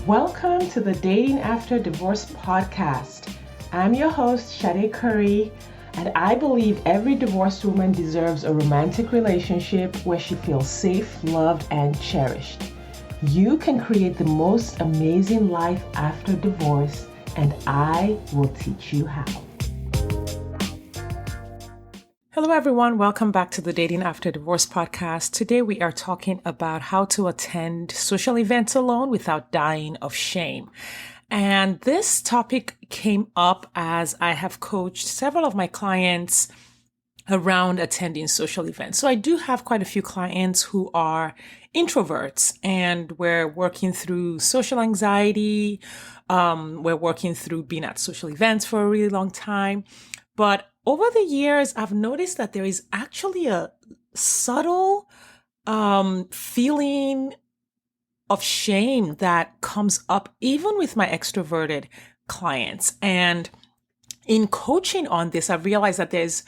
Welcome to the Dating After Divorce podcast. I'm your host, Sade Curry, and I believe every divorced woman deserves a romantic relationship where she feels safe, loved, and cherished. You can create the most amazing life after divorce, and I will teach you how. Hello, everyone. Welcome back to the Dating After Divorce podcast. Today, we are talking about how to attend social events alone without dying of shame. And this topic came up as I have coached several of my clients around attending social events. So I do have quite a few clients who are introverts, and we're working through social anxiety. We're working through being at social events for a really long time. But over the years, I've noticed that there is actually a subtle feeling of shame that comes up even with my extroverted clients. And in coaching on this, I've realized that there's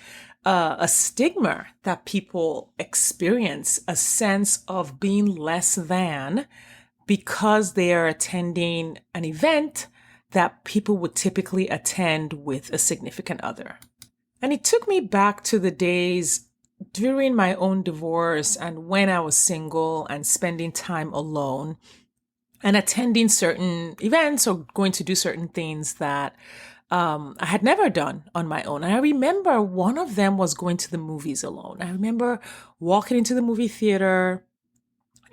a stigma that people experience, a sense of being less than because they are attending an event that people would typically attend with a significant other. And it took me back to the days during my own divorce and when I was single and spending time alone and attending certain events or going to do certain things that I had never done on my own. And I remember one of them was going to the movies alone. I remember walking into the movie theater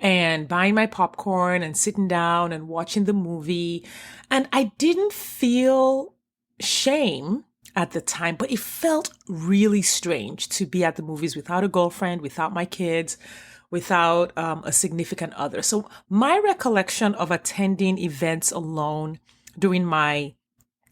and buying my popcorn and sitting down and watching the movie. And I didn't feel shame at the time, but it felt really strange to be at the movies without a girlfriend, without my kids, without a significant other. So my recollection of attending events alone during my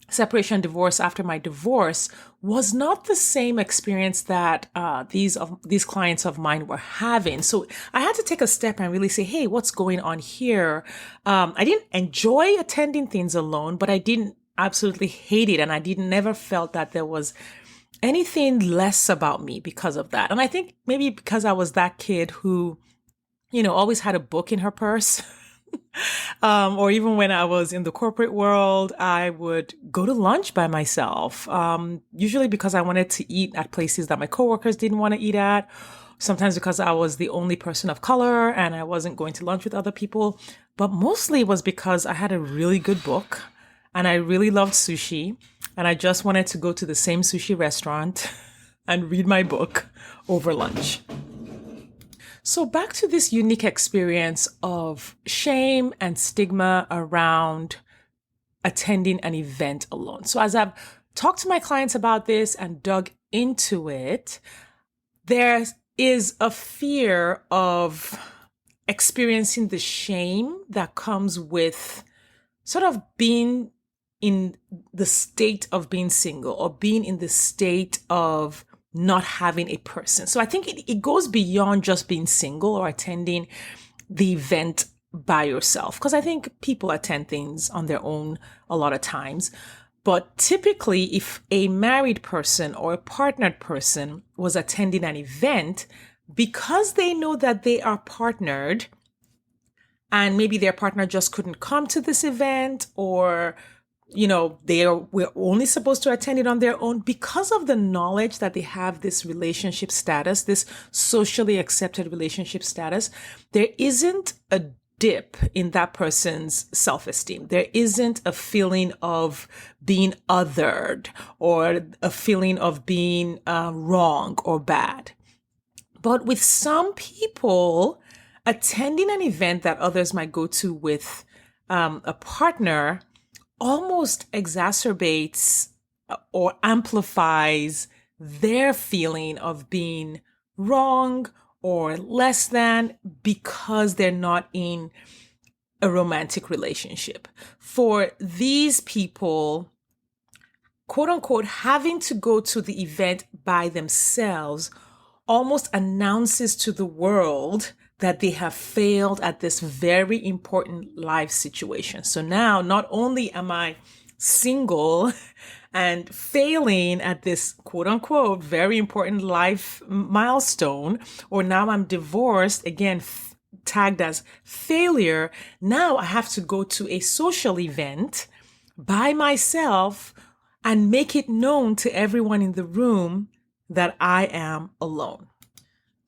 separation, divorce, after my divorce was not the same experience that these clients of mine were having. So I had to take a step and really say, hey, what's going on here? I didn't enjoy attending things alone, but I didn't absolutely hate it. And I never felt that there was anything less about me because of that. And I think maybe because I was that kid who, always had a book in her purse. Or even when I was in the corporate world, I would go to lunch by myself, usually because I wanted to eat at places that my coworkers didn't want to eat at, sometimes because I was the only person of color and I wasn't going to lunch with other people. But mostly it was because I had a really good book and I really loved sushi and I just wanted to go to the same sushi restaurant and read my book over lunch. So back to this unique experience of shame and stigma around attending an event alone. So as I've talked to my clients about this and dug into it, there is a fear of experiencing the shame that comes with sort of being in the state of being single or being in the state of not having a person. So I think it goes beyond just being single or attending the event by yourself, because I think people attend things on their own a lot of times. But typically, if a married person or a partnered person was attending an event, because they know that they are partnered and maybe their partner just couldn't come to this event, or we're only supposed to attend it on their own, because of the knowledge that they have this relationship status, this socially accepted relationship status, there isn't a dip in that person's self-esteem. There isn't a feeling of being othered or a feeling of being wrong or bad. But with some people, attending an event that others might go to with a partner almost exacerbates or amplifies their feeling of being wrong or less than because they're not in a romantic relationship. For these people, quote unquote, having to go to the event by themselves almost announces to the world that they have failed at this very important life situation. So now not only am I single and failing at this quote unquote very important life milestone, or now I'm divorced, again, tagged as failure, now I have to go to a social event by myself and make it known to everyone in the room that I am alone.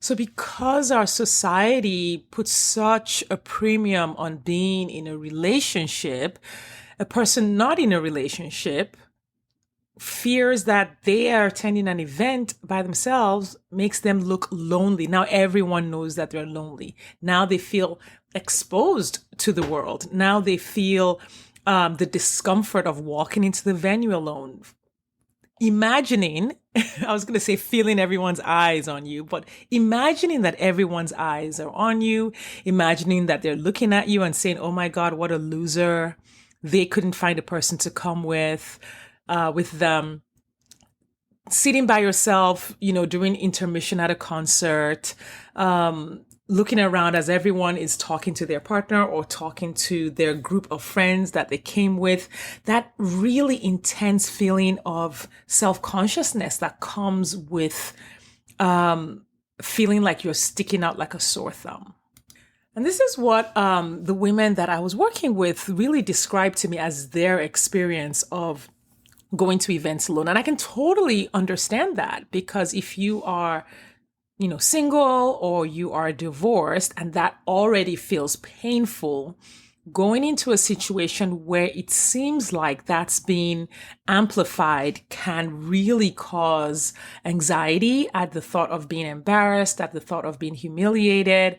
So because our society puts such a premium on being in a relationship, a person not in a relationship fears that they are attending an event by themselves makes them look lonely. Now everyone knows that they're lonely. Now they feel exposed to the world. Now they feel the discomfort of walking into the venue alone. Imagining, I was going to say feeling everyone's eyes on you, but imagining that everyone's eyes are on you, imagining that they're looking at you and saying, oh my God, what a loser. They couldn't find a person to come with them. Sitting by yourself, during intermission at a concert, looking around as everyone is talking to their partner or talking to their group of friends that they came with, that really intense feeling of self-consciousness that comes with feeling like you're sticking out like a sore thumb. And this is what the women that I was working with really described to me as their experience of going to events alone. And I can totally understand that, because if you are single or you are divorced and that already feels painful, going into a situation where it seems like that's being amplified can really cause anxiety at the thought of being embarrassed, at the thought of being humiliated,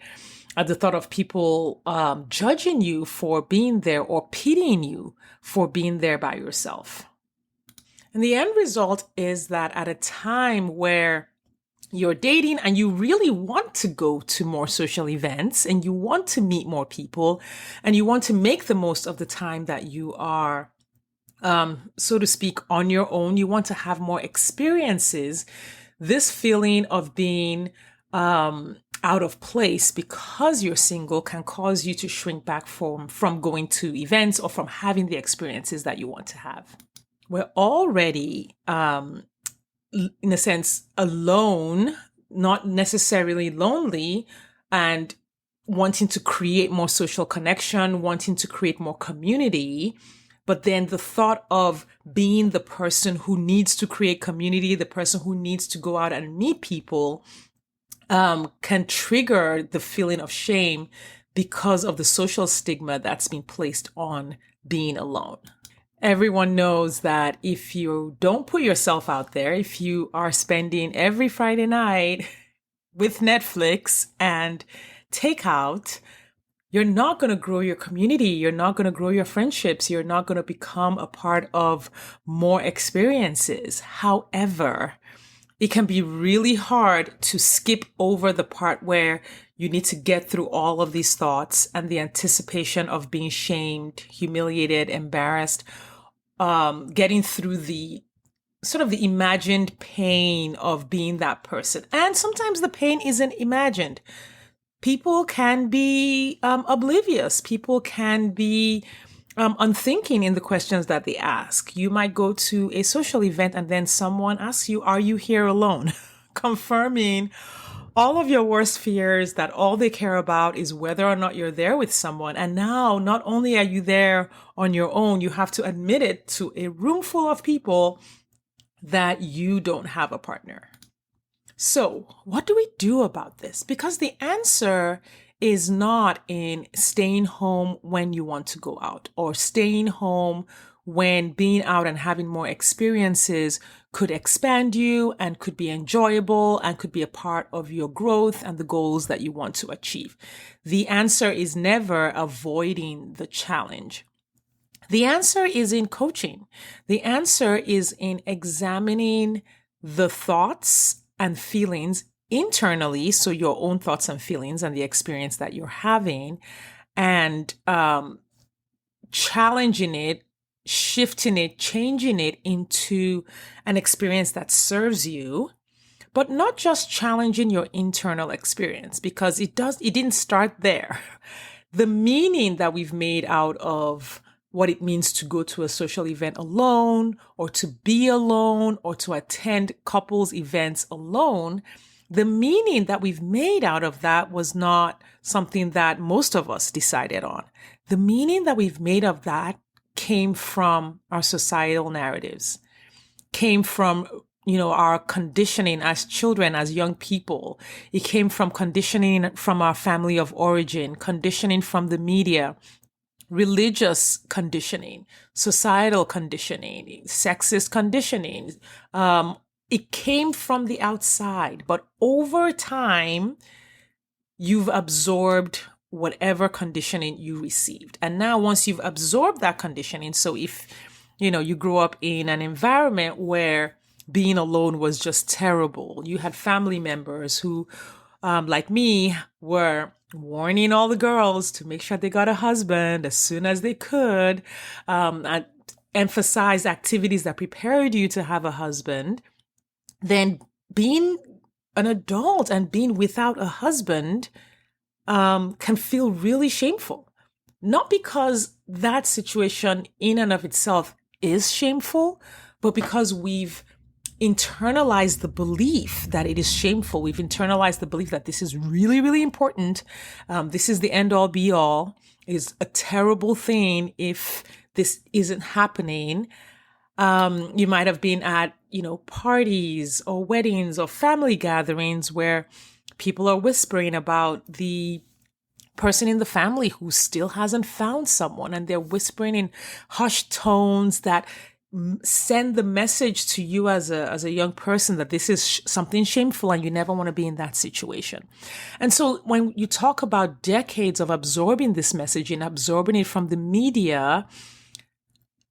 at the thought of people judging you for being there or pitying you for being there by yourself. And the end result is that at a time where you're dating and you really want to go to more social events and you want to meet more people and you want to make the most of the time that you are, so to speak, on your own, you want to have more experiences, this feeling of being out of place because you're single can cause you to shrink back from going to events or from having the experiences that you want to have. We're already, in a sense, alone, not necessarily lonely, and wanting to create more social connection, wanting to create more community. But then the thought of being the person who needs to create community, the person who needs to go out and meet people, can trigger the feeling of shame because of the social stigma that's been placed on being alone. Everyone knows that if you don't put yourself out there, if you are spending every Friday night with Netflix and takeout, you're not going to grow your community. You're not going to grow your friendships. You're not going to become a part of more experiences. However, it can be really hard to skip over the part where you need to get through all of these thoughts and the anticipation of being shamed, humiliated, embarrassed, getting through the sort of the imagined pain of being that person. And sometimes the pain isn't imagined. People can be oblivious. People can be unthinking in the questions that they ask. You might go to a social event and then someone asks you, are you here alone? Confirming all of your worst fears, that all they care about is whether or not you're there with someone. And now not only are you there on your own, you have to admit it to a room full of people that you don't have a partner. So what do we do about this? Because the answer is not in staying home when you want to go out, or staying home when being out and having more experiences could expand you and could be enjoyable and could be a part of your growth and the goals that you want to achieve. The answer is never avoiding the challenge. The answer is in coaching. The answer is in examining the thoughts and feelings internally, so your own thoughts and feelings and the experience that you're having, and challenging it, shifting it, changing it into an experience that serves you, but not just challenging your internal experience, because it didn't start there. The meaning that we've made out of what it means to go to a social event alone, or to be alone, or to attend couples events alone the meaning that we've made out of that was not something that most of us decided on. The meaning that we've made of that came from our societal narratives, came from, our conditioning as children, as young people. It came from conditioning from our family of origin, conditioning from the media, religious conditioning, societal conditioning, sexist conditioning. It came from the outside, but over time, you've absorbed whatever conditioning you received. And now once you've absorbed that conditioning, so if, you grew up in an environment where being alone was just terrible, you had family members who, like me, were warning all the girls to make sure they got a husband as soon as they could, and emphasize activities that prepared you to have a husband, then being an adult and being without a husband can feel really shameful. Not because that situation in and of itself is shameful, but because we've internalized the belief that it is shameful. We've internalized the belief that this is really, really important. This is the end all be all. It is a terrible thing if this isn't happening. You might have been at, parties or weddings or family gatherings where people are whispering about the person in the family who still hasn't found someone, and they're whispering in hushed tones that send the message to you as a young person that this is something shameful and you never want to be in that situation. And so when you talk about decades of absorbing this message and absorbing it from the media,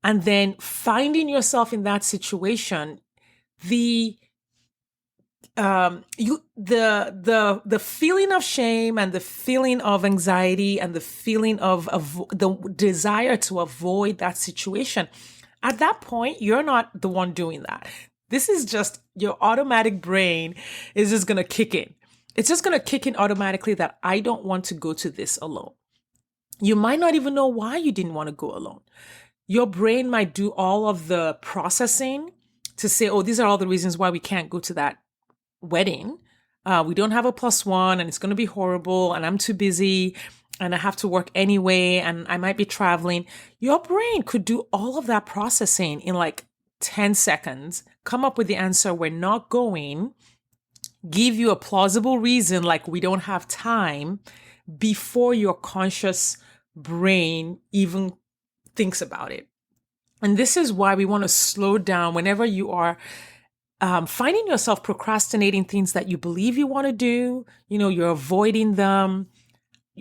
and then finding yourself in that situation, the feeling of shame and the feeling of anxiety and the feeling of the desire to avoid that situation, at that point, you're not the one doing that. This is just your automatic brain is just going to kick in. It's just going to kick in automatically that I don't want to go to this alone. You might not even know why you didn't want to go alone. Your brain might do all of the processing to say, oh, these are all the reasons why we can't go to that wedding. We don't have a +1 and it's going to be horrible and I'm too busy and I have to work anyway and I might be traveling. Your brain could do all of that processing in like 10 seconds, come up with the answer, we're not going, give you a plausible reason like we don't have time before your conscious brain even thinks about it. And this is why we want to slow down whenever you are finding yourself procrastinating things that you believe you want to do, you're avoiding them,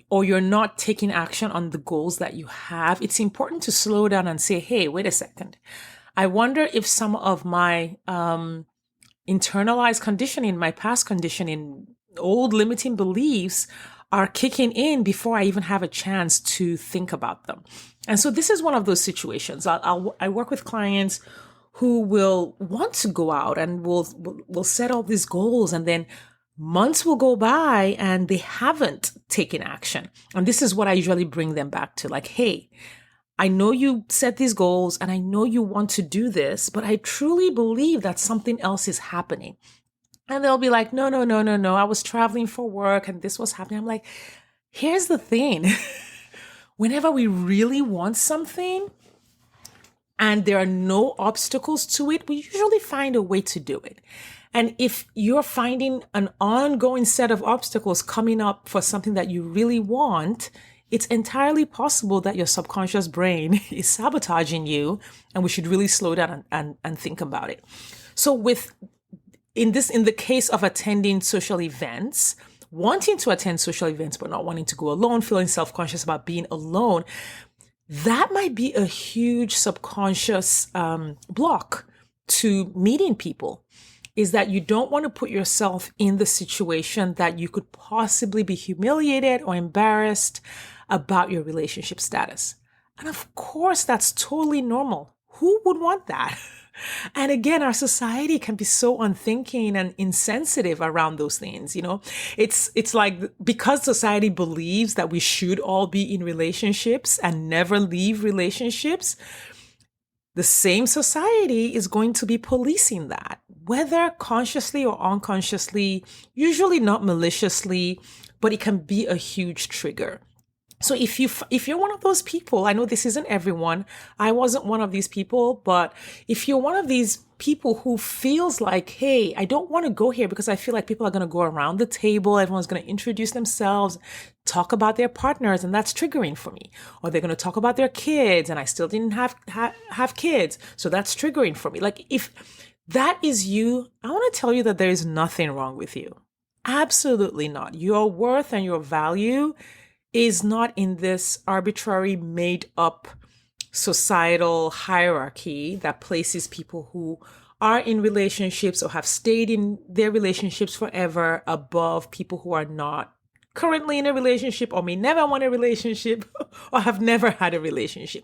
or you're not taking action on the goals that you have. It's important to slow down and say, hey, wait a second. I wonder if some of my internalized conditioning, my past conditioning, old limiting beliefs are kicking in before I even have a chance to think about them. And so this is one of those situations. I work with clients who will want to go out and will set all these goals, and then months will go by and they haven't taken action. And this is what I usually bring them back to, like, hey, I know you set these goals and I know you want to do this, but I truly believe that something else is happening. And they'll be like, no, I was traveling for work and this was happening. I'm like, here's the thing. Whenever we really want something and there are no obstacles to it, we usually find a way to do it. And if you're finding an ongoing set of obstacles coming up for something that you really want, it's entirely possible that your subconscious brain is sabotaging you, and we should really slow down and think about it. So in the case of attending social events, wanting to attend social events but not wanting to go alone, feeling self-conscious about being alone, that might be a huge subconscious block to meeting people, is that you don't want to put yourself in the situation that you could possibly be humiliated or embarrassed about your relationship status. And of course, that's totally normal. Who would want that? And again, our society can be so unthinking and insensitive around those things. It's like, because society believes that we should all be in relationships and never leave relationships, the same society is going to be policing that. whether consciously or unconsciously, usually not maliciously, but it can be a huge trigger. So if you're one of those people, I know this isn't everyone. I wasn't one of these people, but if you're one of these people who feels like, hey, I don't want to go here because I feel like people are going to go around the table, everyone's going to introduce themselves, talk about their partners, and that's triggering for me. Or they're going to talk about their kids, and I still didn't have kids, so that's triggering for me. Like, if that is you, I want to tell you that there is nothing wrong with you. Absolutely not. Your worth and your value is not in this arbitrary, made up societal hierarchy that places people who are in relationships or have stayed in their relationships forever above people who are not currently in a relationship or may never want a relationship or have never had a relationship.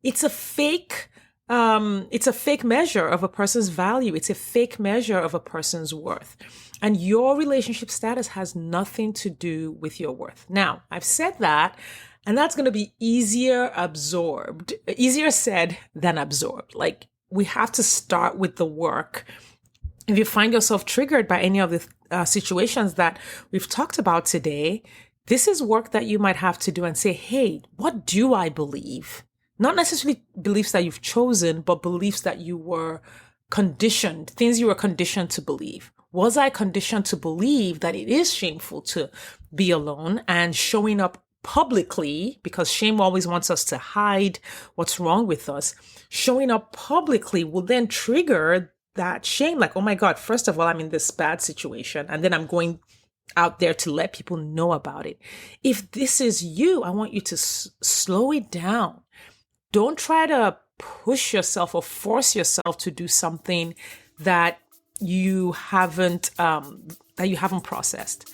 It's a fake measure of a person's value. It's a fake measure of a person's worth. And your relationship status has nothing to do with your worth. Now, I've said that, and that's going to be easier said than absorbed. Like, we have to start with the work. If you find yourself triggered by any of the situations that we've talked about today, this is work that you might have to do and say, hey, what do I believe? Not necessarily beliefs that you've chosen, but beliefs that you were conditioned, things you were conditioned to believe. Was I conditioned to believe that it is shameful to be alone, and showing up publicly, because shame always wants us to hide what's wrong with us, showing up publicly will then trigger that shame. Like, oh my God, first of all, I'm in this bad situation, and then I'm going out there to let people know about it. If this is you, I want you to slow it down. Don't try to push yourself or force yourself to do something that you haven't processed.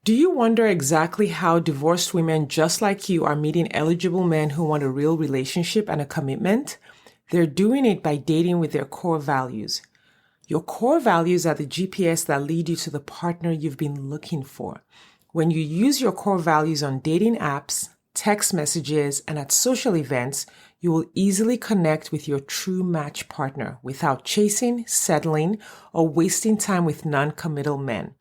Do you wonder exactly how divorced women just like you are meeting eligible men who want a real relationship and a commitment? They're doing it by dating with their core values. Your core values are the GPS that lead you to the partner you've been looking for. When you use your core values on dating apps, text messages, and at social events, you will easily connect with your true match partner without chasing, settling, or wasting time with non-committal men.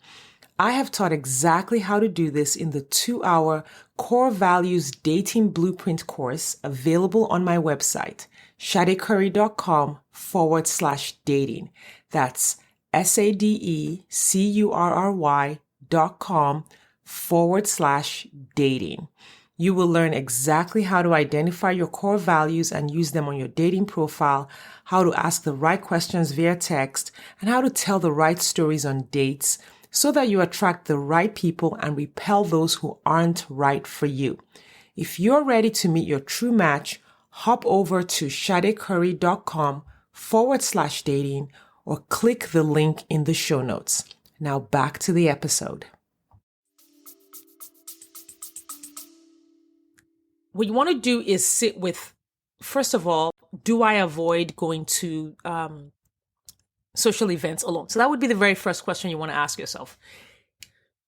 I have taught exactly how to do this in the 2-hour Core Values Dating Blueprint course available on my website, sadecurry.com/dating. That's SADECURRY.com/dating. You will learn exactly how to identify your core values and use them on your dating profile, how to ask the right questions via text, and how to tell the right stories on dates so that you attract the right people and repel those who aren't right for you. If you're ready to meet your true match, hop over to sadecurry.com/dating or click the link in the show notes. Now back to the episode. What you want to do is sit with, first of all, do I avoid going to social events alone? So that would be the very first question you want to ask yourself.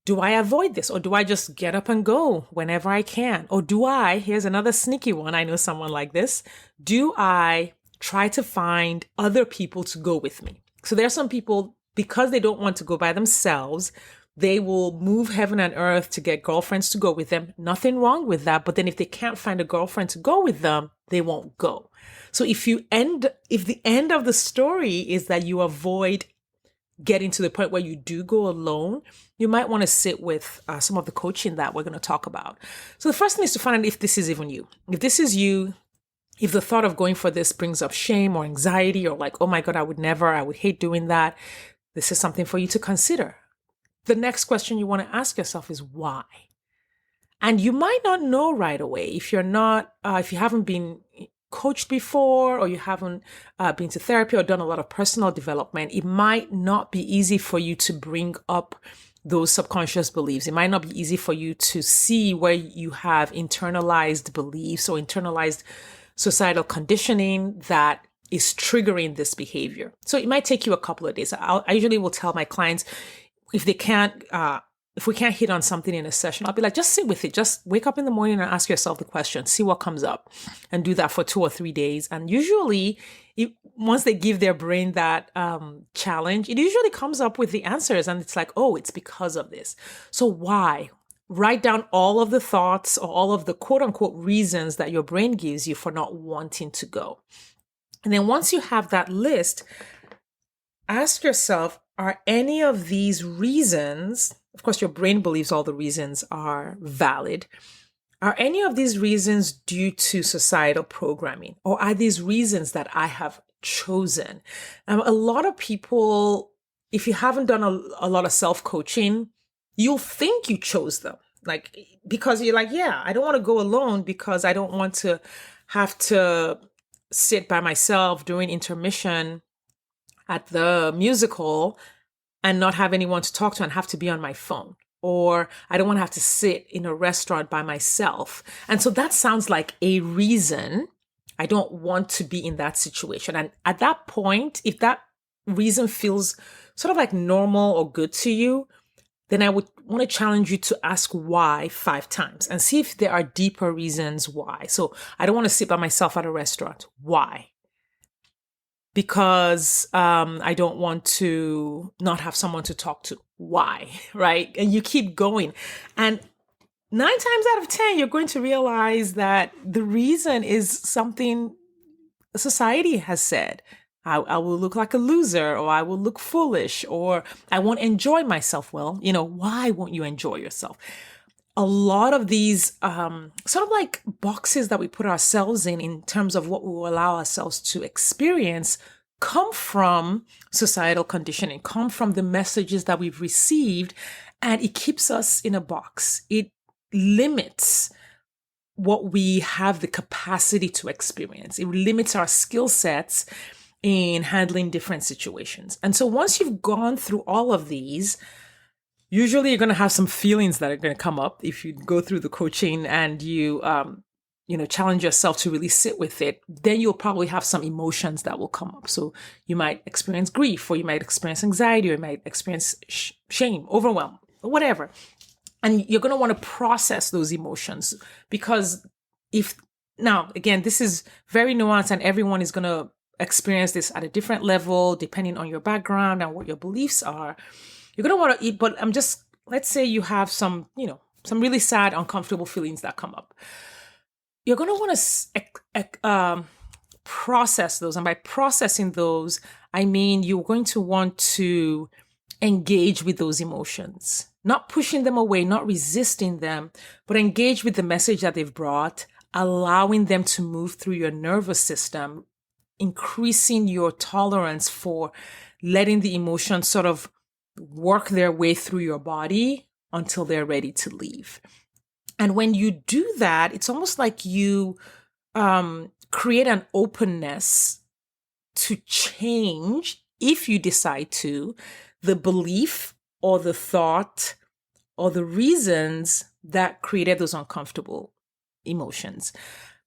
Do I avoid this, or do I just get up and go whenever I can? Or do I, here's another sneaky one, I know someone like this, do I try to find other people to go with me? So there are some people, because they don't want to go by themselves, they will move heaven and earth to get girlfriends to go with them. Nothing wrong with that. But then if they can't find a girlfriend to go with them, they won't go. So if the end of the story is that you avoid getting to the point where you do go alone, you might want to sit with some of the coaching that we're going to talk about. So the first thing is to find out if this is even you. If this is you, if the thought of going for this brings up shame or anxiety or like, oh my God, I would hate doing that, this is something for you to consider. The next question you want to ask yourself is why? And you might not know right away if you haven't been coached before, or you haven't been to therapy or done a lot of personal development. It might not be easy for you to bring up those subconscious beliefs. It might not be easy for you to see where you have internalized beliefs or internalized societal conditioning that is triggering this behavior. So it might take you a couple of days. I usually will tell my clients, if they can't if we can't hit on something in a session, I'll be like, just sit with it. Just wake up in the morning and ask yourself the question, see what comes up, and do that for 2 or 3 days. And usually, once they give their brain that challenge, it usually comes up with the answers. And it's like, oh, it's because of this. So why? Write down all of the thoughts or all of the quote unquote reasons that your brain gives you for not wanting to go. And then once you have that list, ask yourself, are any of these reasons, of course, your brain believes all the reasons are valid. Are any of these reasons due to societal programming, or are these reasons that I have chosen? A lot of people, if you haven't done a lot of self-coaching, you'll think you chose them. Like, because you're like, yeah, I don't want to go alone because I don't want to have to sit by myself during intermission at the musical and not have anyone to talk to and have to be on my phone. Or I don't want to have to sit in a restaurant by myself. And so that sounds like a reason I don't want to be in that situation. And at that point, if that reason feels sort of like normal or good to you, then I would want to challenge you to ask why 5 times and see if there are deeper reasons why. So I don't want to sit by myself at a restaurant. Why? Because I don't want to not have someone to talk to. Why? Right? And you keep going. And 9 times out of 10, you're going to realize that the reason is something society has said. I will look like a loser, or I will look foolish, or I won't enjoy myself. Well, why won't you enjoy yourself? A lot of these sort of like boxes that we put ourselves in terms of what we will allow ourselves to experience come from societal conditioning, come from the messages that we've received, and it keeps us in a box. It limits what we have the capacity to experience. It limits our skill sets in handling different situations. And so once you've gone through all of these, usually you're going to have some feelings that are going to come up if you go through the coaching and you challenge yourself to really sit with it. Then you'll probably have some emotions that will come up. So you might experience grief, or you might experience anxiety, or you might experience shame, overwhelm, or whatever. And you're going to want to process those emotions, because now, again, this is very nuanced and everyone is going to experience this at a different level, depending on your background and what your beliefs are. You're going to want to eat, but let's say you have some really sad, uncomfortable feelings that come up. You're going to want to process those. And by processing those, I mean, you're going to want to engage with those emotions, not pushing them away, not resisting them, but engage with the message that they've brought, allowing them to move through your nervous system, increasing your tolerance for letting the emotions sort of work their way through your body until they're ready to leave. And when you do that, it's almost like you create an openness to change, if you decide to, the belief or the thought or the reasons that created those uncomfortable emotions.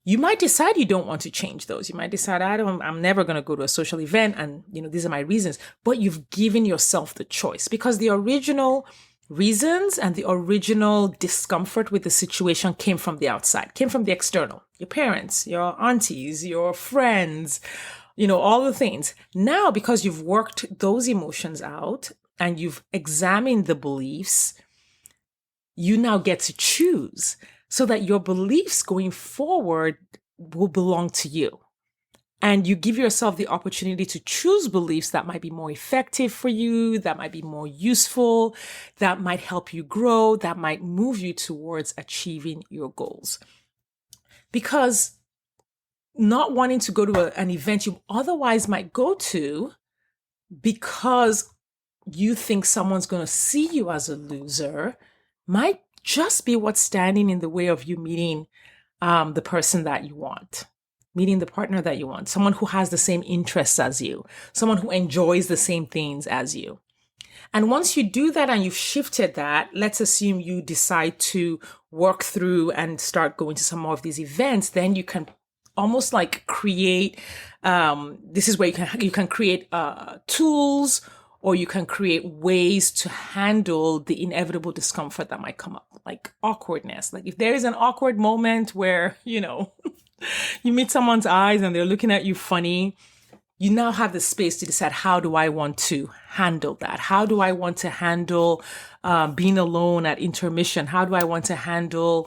You might decide you don't want to change those. You might decide, I'm never going to go to a social event, and these are my reasons. But you've given yourself the choice, because the original reasons and the original discomfort with the situation came from the outside, came from the external, your parents, your aunties, your friends, all the things. Now, because you've worked those emotions out and you've examined the beliefs, you now get to choose, so that your beliefs going forward will belong to you. And you give yourself the opportunity to choose beliefs that might be more effective for you, that might be more useful, that might help you grow, that might move you towards achieving your goals. Because not wanting to go to an event you otherwise might go to because you think someone's going to see you as a loser might just be what's standing in the way of you meeting the person that you want, meeting the partner that you want, someone who has the same interests as you, someone who enjoys the same things as you. And once you do that and you've shifted that, let's assume you decide to work through and start going to some more of these events, then you can almost like create, this is where you can create tools or you can create ways to handle the inevitable discomfort that might come up, like awkwardness. Like if there is an awkward moment where, you meet someone's eyes and they're looking at you funny, you now have the space to decide, how do I want to handle that? How do I want to handle being alone at intermission? How do I want to handle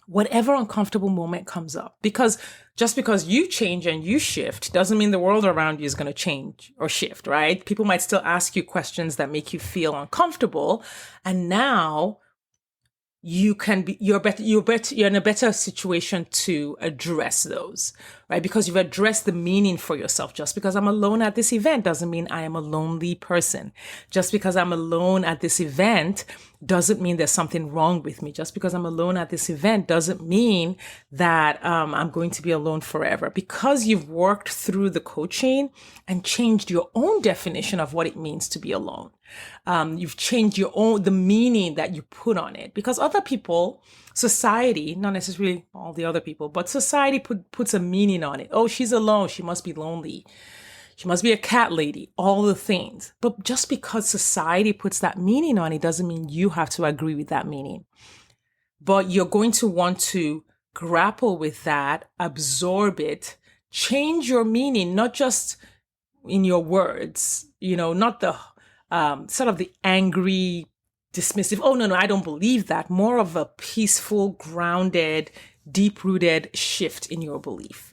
whatever uncomfortable moment comes up? Because just because you change and you shift doesn't mean the world around you is going to change or shift, right? People might still ask you questions that make you feel uncomfortable. And now you're in a better situation to address those, right? Because you've addressed the meaning for yourself. Just because I'm alone at this event doesn't mean I am a lonely person. Just because I'm alone at this event doesn't mean there's something wrong with me. Just because I'm alone at this event doesn't mean that I'm going to be alone forever. Because you've worked through the coaching and changed your own definition of what it means to be alone. You've changed the meaning that you put on it, because other people, society, not necessarily all the other people, but society puts a meaning on it. Oh, she's alone. She must be lonely. She must be a cat lady, all the things. But just because society puts that meaning on it doesn't mean you have to agree with that meaning. But you're going to want to grapple with that, absorb it, change your meaning, not just in your words, not the sort of the angry, dismissive, oh, no, I don't believe that. More of a peaceful, grounded, deep-rooted shift in your belief.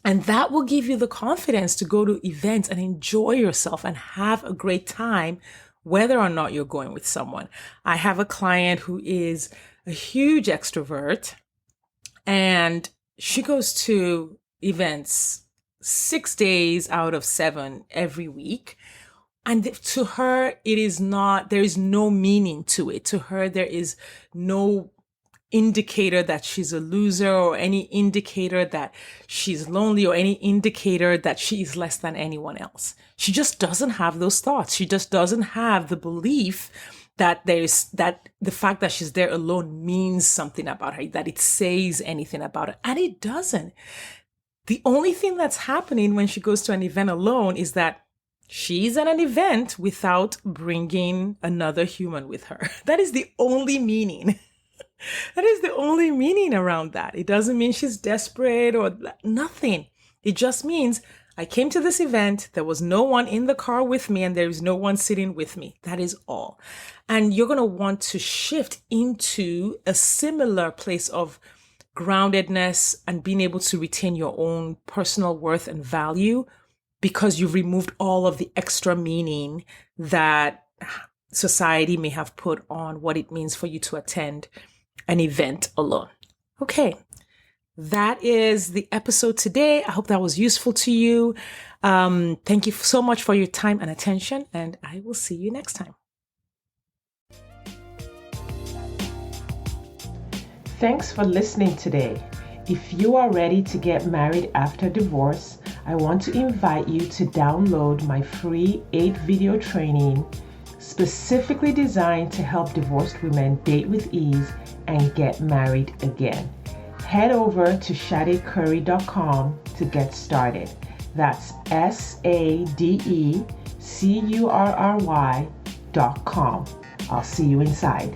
And that will give you the confidence to go to events and enjoy yourself and have a great time, whether or not you're going with someone. I have a client who is a huge extrovert, and she goes to events 6 days out of 7 every week. And to her, there is no meaning to it. To her, there is no indicator that she's a loser, or any indicator that she's lonely, or any indicator that she is less than anyone else. She just doesn't have those thoughts. She just doesn't have the belief that the fact that she's there alone means something about her, that it says anything about her. And it doesn't. The only thing that's happening when she goes to an event alone is that she's at an event without bringing another human with her. That is the only meaning. That is the only meaning around that. It doesn't mean she's desperate or nothing. It just means I came to this event. There was no one in the car with me, and there is no one sitting with me. That is all. And you're going to want to shift into a similar place of groundedness and being able to retain your own personal worth and value, because you've removed all of the extra meaning that society may have put on what it means for you to attend an event alone. Okay, that is the episode today. I hope that was useful to you. Thank you so much for your time and attention, and I will see you next time. Thanks for listening today. If you are ready to get married after divorce, I want to invite you to download my free 8-video training specifically designed to help divorced women date with ease and get married again. Head over to sadecurry.com to get started. That's SADECURRY.com. I'll see you inside.